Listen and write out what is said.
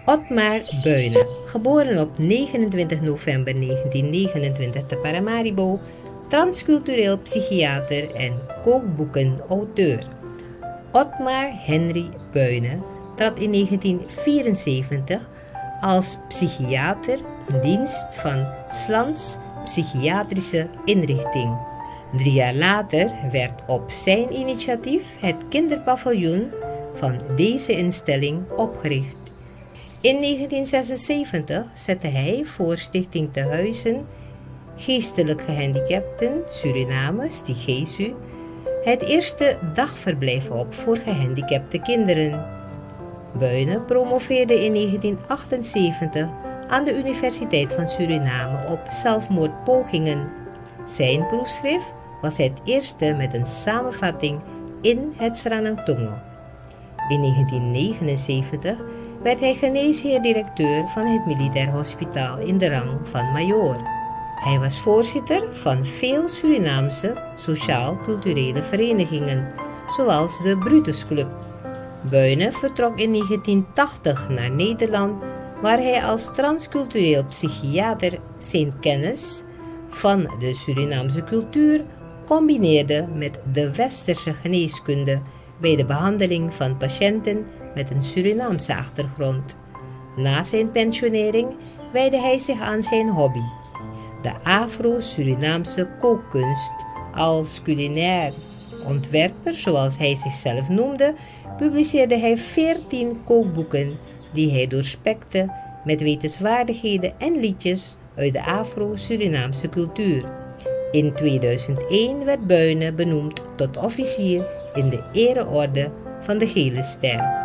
Otmar Buyne, geboren op 29 november 1929 te Paramaribo, transcultureel psychiater en kookboekenauteur. Otmar Henry Buyne trad in 1974 als psychiater in dienst van Slans Psychiatrische Inrichting. 3 jaar later werd op zijn initiatief het kinderpaviljoen van deze instelling opgericht. In 1976 zette hij voor Stichting Tehuizen Geestelijk Gehandicapten Suriname, Stigesu, het eerste dagverblijf op voor gehandicapte kinderen. Buyne promoveerde in 1978 aan de Universiteit van Suriname op zelfmoordpogingen. Zijn proefschrift was het eerste met een samenvatting in het Sranang-Tongo. In 1979 werd hij geneesheer-directeur van het Militair Hospitaal in de rang van majoor. Hij was voorzitter van veel Surinaamse sociaal-culturele verenigingen, zoals de Brutus Club. Buyne vertrok in 1980 naar Nederland, waar hij als transcultureel psychiater zijn kennis van de Surinaamse cultuur combineerde met de westerse geneeskunde bij de behandeling van patiënten met een Surinaamse achtergrond. Na zijn pensionering wijdde hij zich aan zijn hobby, de Afro-Surinaamse kookkunst. Als culinair ontwerper, zoals hij zichzelf noemde, publiceerde hij 14 kookboeken die hij doorspekte met wetenswaardigheden en liedjes uit de Afro-Surinaamse cultuur. In 2001 werd Buyne benoemd tot officier in de Ereorde van de Gele Ster.